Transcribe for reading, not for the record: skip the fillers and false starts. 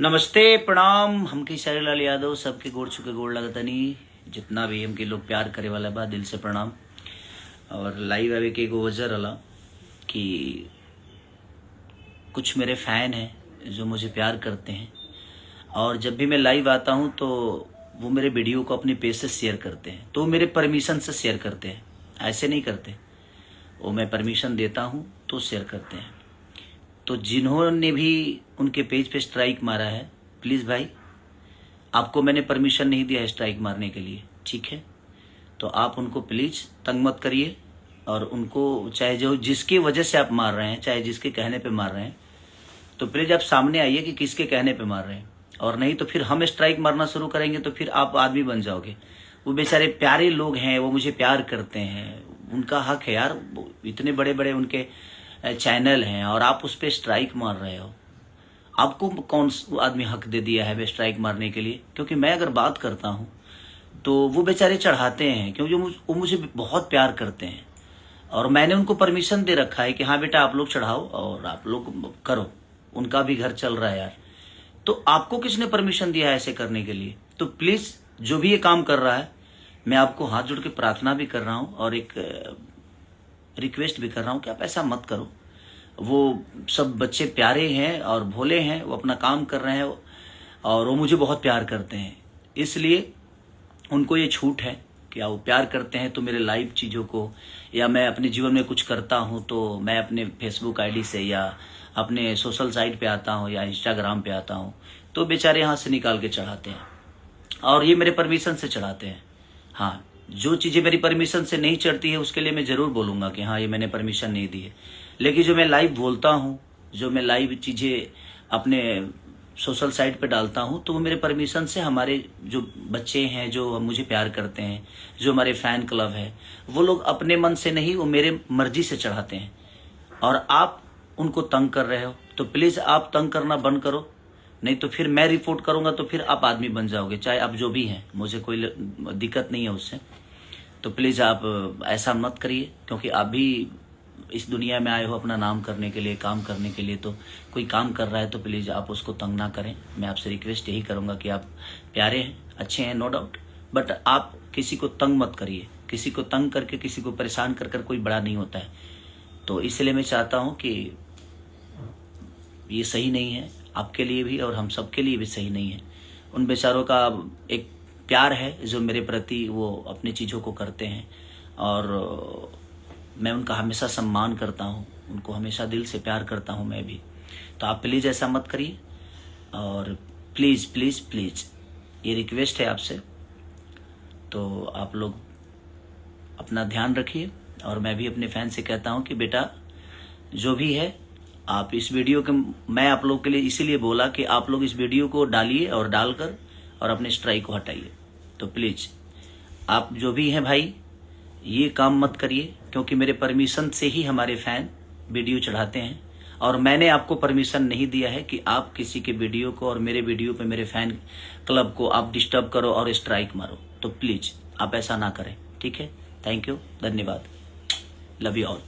नमस्ते प्रणाम। हमके सारे लाल यादव सबके गोड़ छुके गोड़ लगतनी। जितना भी हमके लोग प्यार करे वाला बा दिल से प्रणाम। और लाइव आवे के एगो वजह रहा कि कुछ मेरे फैन हैं जो मुझे प्यार करते हैं और जब भी मैं लाइव आता हूं तो वो मेरे वीडियो को अपने पेज से शेयर करते हैं। तो वो मेरे परमिशन से शेयर करते हैं, ऐसे नहीं करते। वो मैं परमिशन देता हूं तो शेयर करते हैं। तो जिन्होंने भी उनके पेज पे स्ट्राइक मारा है, प्लीज़ भाई, आपको मैंने परमिशन नहीं दिया है स्ट्राइक मारने के लिए, ठीक है? तो आप उनको प्लीज़ तंग मत करिए। और उनको चाहे जो जिसकी वजह से आप मार रहे हैं, चाहे जिसके कहने पे मार रहे हैं, तो प्लीज़ आप सामने आइए कि किसके कहने पे मार रहे हैं। और नहीं तो फिर हम स्ट्राइक मारना शुरू करेंगे तो फिर आप आदमी बन जाओगे। वो बेचारे प्यारे लोग हैं, वो मुझे प्यार करते हैं, उनका हक है यार। इतने बड़े बड़े उनके चैनल हैं और आप उस पर स्ट्राइक मार रहे हो। आपको कौन आदमी हक दे दिया है स्ट्राइक मारने के लिए? क्योंकि मैं अगर बात करता हूं तो वो बेचारे चढ़ाते हैं, क्योंकि वो मुझे बहुत प्यार करते हैं और मैंने उनको परमिशन दे रखा है कि हाँ बेटा आप लोग चढ़ाओ और आप लोग करो। उनका भी घर चल रहा है यार। तो आपको किसने परमिशन दिया है ऐसे करने के लिए? तो प्लीज जो भी ये काम कर रहा है, मैं आपको हाथ जोड़ के प्रार्थना भी कर रहा हूं और एक रिक्वेस्ट भी कर रहा हूं कि आप ऐसा मत करो। वो सब बच्चे प्यारे हैं और भोले हैं, वो अपना काम कर रहे हैं और वो मुझे बहुत प्यार करते हैं। इसलिए उनको ये छूट है कि वो प्यार करते हैं तो मेरे लाइव चीज़ों को, या मैं अपने जीवन में कुछ करता हूं तो मैं अपने फेसबुक आईडी से या अपने सोशल साइट पे आता हूं या इंस्टाग्राम पे आता हूं तो बेचारे यहाँ से निकाल के चढ़ाते हैं और ये मेरे परमिशन से चढ़ाते हैं। हाँ, जो चीज़ें मेरी परमिशन से नहीं चढ़ती है उसके लिए मैं ज़रूर बोलूँगा कि हाँ ये मैंने परमिशन नहीं दी है। लेकिन जो मैं लाइव बोलता हूँ, जो मैं लाइव चीज़ें अपने सोशल साइट पे डालता हूँ, तो वो मेरे परमिशन से हमारे जो बच्चे हैं, जो मुझे प्यार करते हैं, जो हमारे फ़ैन क्लब है, वो लोग अपने मन से नहीं, वो मेरे मर्जी से चढ़ाते हैं। और आप उनको तंग कर रहे हो तो प्लीज़ आप तंग करना बंद करो, नहीं तो फिर मैं रिपोर्ट करूँगा तो फिर आप आदमी बन जाओगे। चाहे आप जो भी हैं, मुझे कोई दिक्कत नहीं है उससे। तो प्लीज़ आप ऐसा मत करिए, क्योंकि आप भी इस दुनिया में आए हो अपना नाम करने के लिए, काम करने के लिए। तो कोई काम कर रहा है तो प्लीज़ आप उसको तंग ना करें। मैं आपसे रिक्वेस्ट यही करूँगा कि आप प्यारे हैं, अच्छे हैं, नो डाउट, बट आप किसी को तंग मत करिए। किसी को तंग करके, किसी को परेशान कर कोई बड़ा नहीं होता है। तो इसलिए मैं चाहता हूँ कि ये सही नहीं है, आपके लिए भी और हम सबके लिए भी सही नहीं है। उन बेचारों का एक प्यार है जो मेरे प्रति वो अपनी चीज़ों को करते हैं और मैं उनका हमेशा सम्मान करता हूँ, उनको हमेशा दिल से प्यार करता हूँ मैं भी। तो आप प्लीज़ ऐसा मत करिए और प्लीज़ प्लीज़ प्लीज़ ये रिक्वेस्ट है आपसे। तो आप लोग अपना ध्यान रखिए और मैं भी अपने फैन से कहता हूँ कि बेटा जो भी है आप इस वीडियो के, मैं आप लोग के लिए इसीलिए बोला कि आप लोग इस वीडियो को डालिए और डालकर और अपने स्ट्राइक को हटाइए। तो प्लीज़ आप जो भी हैं भाई, ये काम मत करिए, क्योंकि मेरे परमिशन से ही हमारे फैन वीडियो चढ़ाते हैं और मैंने आपको परमिशन नहीं दिया है कि आप किसी के वीडियो को और मेरे वीडियो पे मेरे फैन क्लब को आप डिस्टर्ब करो और स्ट्राइक मारो। तो प्लीज़ आप ऐसा ना करें, ठीक है? थैंक यू, धन्यवाद, लव यू ऑल।